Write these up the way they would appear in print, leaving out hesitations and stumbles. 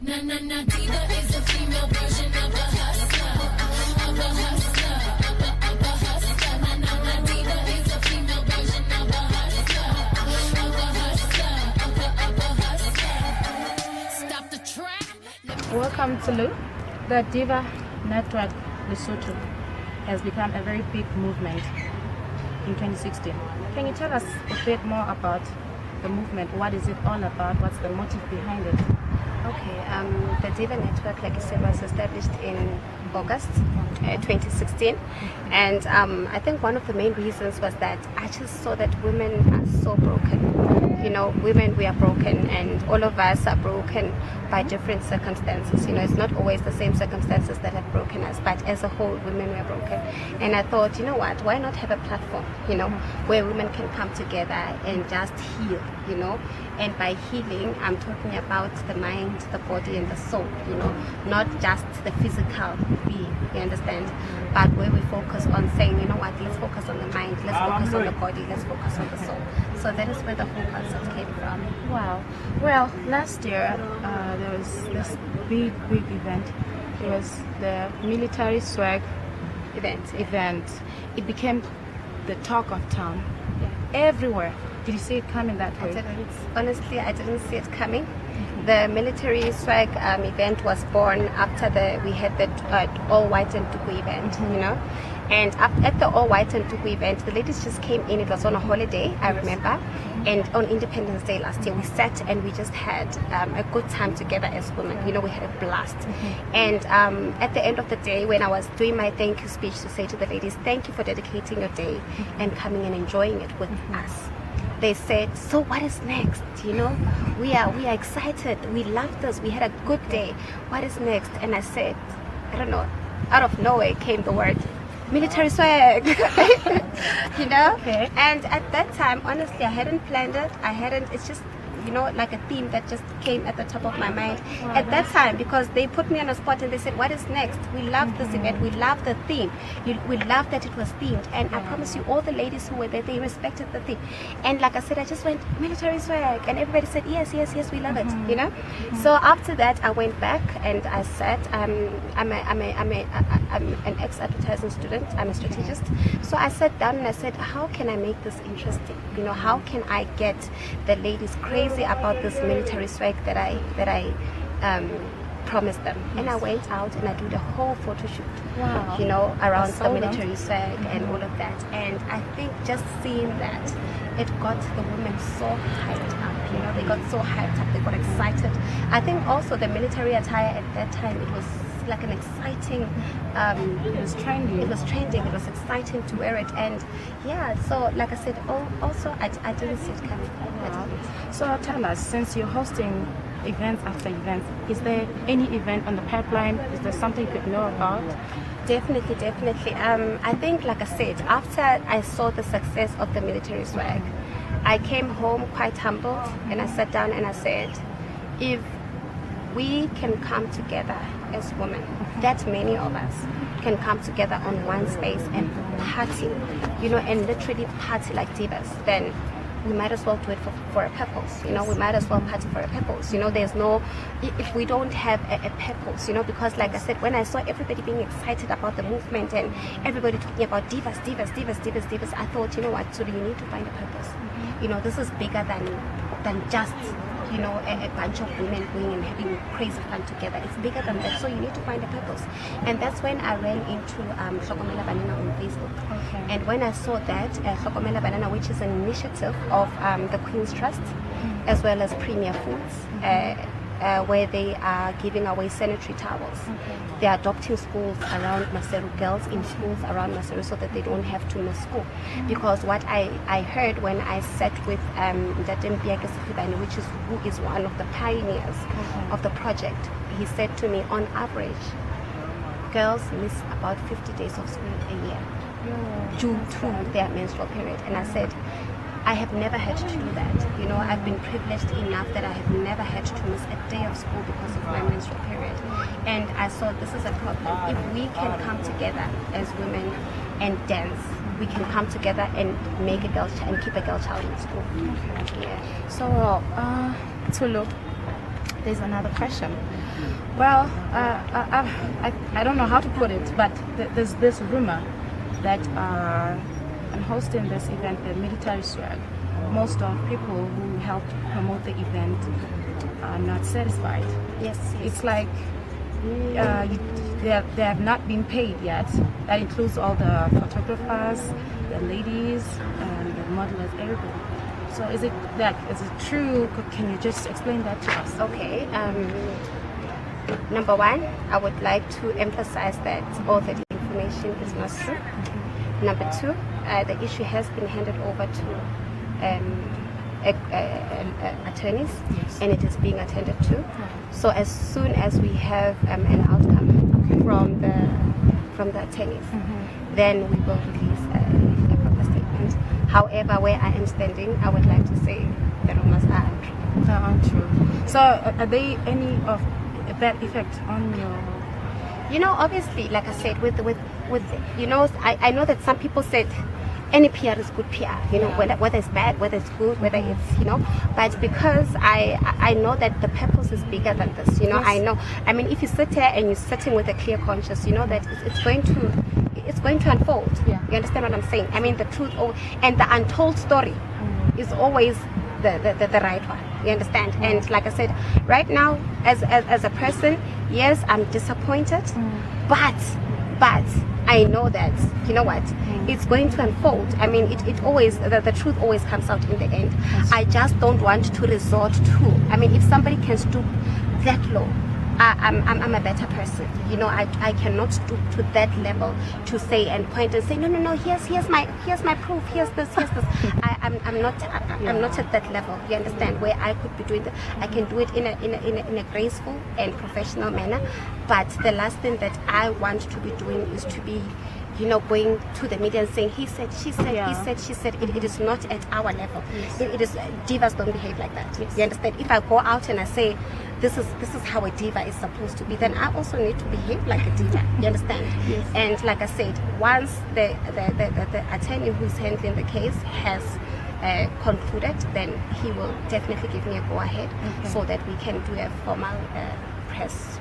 Na na na Diva is a female version of a hustler, of a hustler, of a hustler. Na na na Diva is a female version of a hustler, of a hustler, of a hustler. Stop the track. Welcome to Lu. The Diva Network Lesotho has become a very big movement in 2016. Can you tell us a bit more about the movement? What is it all about? What's the motive behind it? Okay, the Diva Network, like you said, was established in August 2016, and I think one of the main reasons was that I just saw that women are so broken. You know, women, we are broken, and all of us are broken by different circumstances. You know, it's not always the same circumstances that have broken us, but as a whole, women were broken. And I thought, you know what, why not have a platform, you know, where women can come together and just heal, you know. And by healing, I'm talking about the mind, the body, and the soul, you know, not just the physical being, you understand, but where we focus on saying, you know what, let's focus on the mind, let's focus on the body, let's focus on the soul. So that is where the whole concept came from. Wow. Well, last year there was this big event. It was the military swag event. It became the talk of town. Everywhere. Did you see it coming that way? I didn't. Honestly, I didn't see it coming. The military swag event was born after we had the all white and tuku event, you know. And at the all white and tuku event, the ladies just came in. It was on a holiday, I remember. And on Independence Day last year, we sat and we just had a good time together as women. You know, we had a blast. And at the end of the day, when I was doing my thank you speech to say to the ladies, thank you for dedicating your day and coming and enjoying it with us. They said, so what is next? You know, we are excited. We love this. We had a good day. What is next? And I said, I don't know, out of nowhere came the word military swag. You know. Okay. And at that time, honestly, I hadn't planned it. It's just, you know, like a theme that just came at the top of my mind at that time, because they put me on a spot and they said, what is next? We love this event. We love the theme. We love that it was themed. And I promise you, all the ladies who were there, they respected the theme. And like I said, I just went, military swag. And everybody said, yes, we love it, you know? So after that, I went back and I said, I'm an ex-advertising student. I'm a strategist. So I sat down and I said, how can I make this interesting? You know, how can I get the ladies crazy about this military swag that I promised them? And I went out and I did a whole photo shoot, Wow. you know, around That's the so military swag and all of that. And I think just seeing that, it got the women so hyped up, you know, they got so hyped up, they got excited. I think also the military attire at that time, it was like an exciting, It was trending. it was trending, it was exciting to wear it. And yeah, so like I said, also I didn't see it coming. I Wow. didn't. So tell us, since you're hosting events after events, is there any event on the pipeline? Is there something you could know about? Definitely. I think, like I said, after I saw the success of the military swag, I came home quite humbled and I sat down and I said, if we can come together as women, that many of us can come together on one space and party, you know, and literally party like divas, then we might as well do it for a purpose, you know. We might as well party for a purpose, you know. There's no, if we don't have a purpose, you know, because like I said, when I saw everybody being excited about the movement and everybody talking about divas, I thought, you know what, so you need to find a purpose. You know, this is bigger than just, you know, a bunch of women going and having crazy fun together. It's bigger than that, so you need to find a purpose. And that's when I ran into Hlokomela Banana on Facebook. Okay. And when I saw that, Hlokomela Banana, which is an initiative of the Queen's Trust, as well as Premier Foods, where they are giving away sanitary towels. They are adopting schools around Maseru, girls in schools around Maseru, so that they don't have to miss school. Because what I heard when I sat with Datem Biake Sifibane, who is one of the pioneers of the project, he said to me, on average, girls miss about 50 days of school a year due to their menstrual period. And I said, I have never had to do that. You know, I've been privileged enough that I have never had to miss a day of school because of my menstrual period. And I saw this is a problem. If we can come together as women and dance, we can come together and make a girl and keep a girl child in school. Yeah. So, Tulu, there's another question. Well, I don't know how to put it, but there's this rumor that in hosting this event, the military swag, most of people who helped promote the event are not satisfied. Yes. It's like they have not been paid yet. That includes all the photographers, the ladies, and the modelers, everybody. So is it true? Can you just explain that to us? Okay. Number one, I would like to emphasize that all the information is not true. Number two, the issue has been handed over to attorneys, and it is being attended to. So as soon as we have an outcome from the attorneys, then we will release a proper statement. However, where I am standing, I would like to say the rumors are untrue. They aren't true. So are there any of a bad effect on your? Obviously, like I said, with I know that some people said any PR is good PR, whether it's bad, whether it's good, whether it's, but because I know that the purpose is bigger than this, Yes. I know. I mean, if you sit here and you're sitting with a clear conscience, you know that it's going to unfold. Yeah. You understand what I'm saying? I mean, the truth and the untold story is always the right one. You understand? And like I said, right now, as a person, yes, I'm disappointed, but I know that, it's going to unfold. I mean, it always, the truth always comes out in the end. I just don't want to resort to, I mean, if somebody can stoop that low, I'm a better person. I cannot stoop to that level to say and point and say, no, here's my proof, here's this. I'm not at that level. You understand? Where I could be doing that, I can do it in a graceful and professional manner. But the last thing that I want to be doing is to be, going to the media and saying, he said, she said, he said, she said. It is not at our level. Yes. It is, divas don't behave like that. Yes. You understand? If I go out and I say, this is how a diva is supposed to be, then I also need to behave like a diva. You understand? Yes. And like I said, once the attorney who's handling the case has concluded, then he will definitely give me a go ahead, so that we can do a formal press.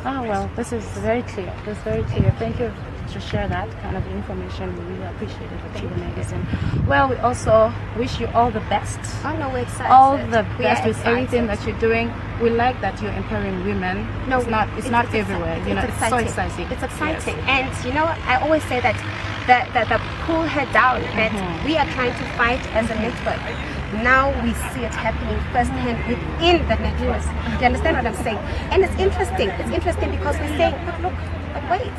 Oh, well, this is very clear. This is very clear. Thank you to share that kind of information. We really appreciate it with Diva Magazine. Well, we also wish you all the best. Oh no, we're excited. All the We best are with everything excited. that you're doing. We like that you're empowering women. No, it's not everywhere. It's so exciting. It's exciting. Yes. And I always say that the pull her down, that we are trying to fight as a network. Now we see it happening firsthand within the network. Do you understand what I'm saying? And it's interesting. It's interesting because we're saying, but look, but wait,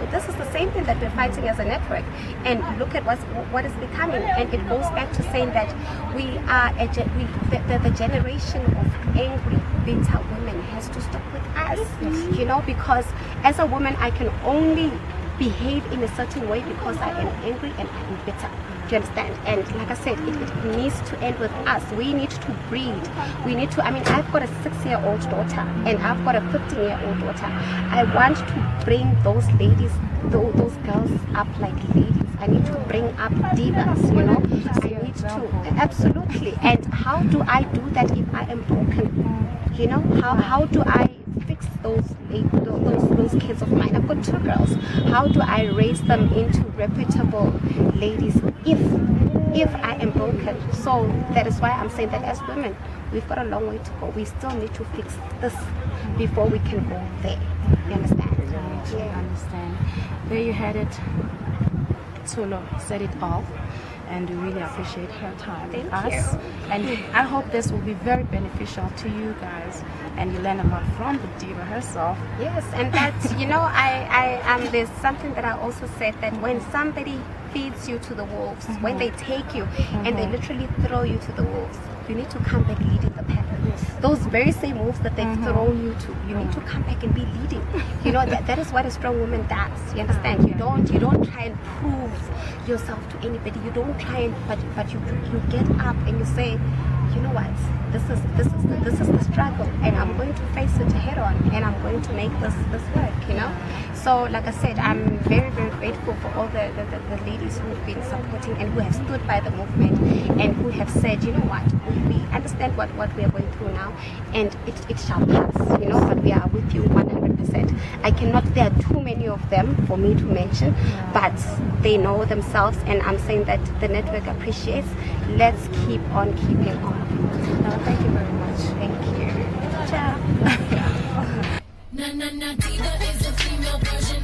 this is the same thing that we're fighting as a network. And look at what is becoming. And it goes back to saying that we are the generation of angry, bitter women has to stop with us. Because as a woman, I can only behave in a certain way because I am angry and I am bitter. Do you understand? And like I said, it needs to end with us. We need to breed. We need to, I've got a 6-year-old daughter and I've got a 15-year-old daughter. I want to bring those ladies, those girls up like ladies. I need to bring up divas, I need to, absolutely. And how do I do that if I am broken? How do I fix those kids of mine? I've got 2 girls. How do I raise them into reputable ladies if I am broken? So that is why I'm saying that as women, we've got a long way to go. We still need to fix this before we can go there. You understand? I understand. There you had it. Tulu said it all. And we really appreciate her time with us. And I hope this will be very beneficial to you guys, and you learn a lot from the diva herself. Yes, and that there's something that I also said, that when somebody feeds you to the wolves, when they take you and they literally throw you to the wolves, you need to come back leading the pack. Those very same wolves that they've thrown you to, you need to come back and be leading. That is what a strong woman does. You understand? You don't try and prove yourself to anybody. You don't try and but you get up and you say, you know what, this is the struggle, and I'm going to face it head on, and I'm going to make this work, you know. So like I said, I'm very, very grateful for all the ladies who've been supporting and who have stood by the movement and who have said, you know what, we understand what we are going through now, and it shall pass, you know, but we are with you 100%. I cannot, there are too many of them for me to mention, but they know themselves, and I'm saying that the network appreciates. Let's keep on keeping on. Thank you very much. Thank you. Ciao. Na na na, Diva is a female version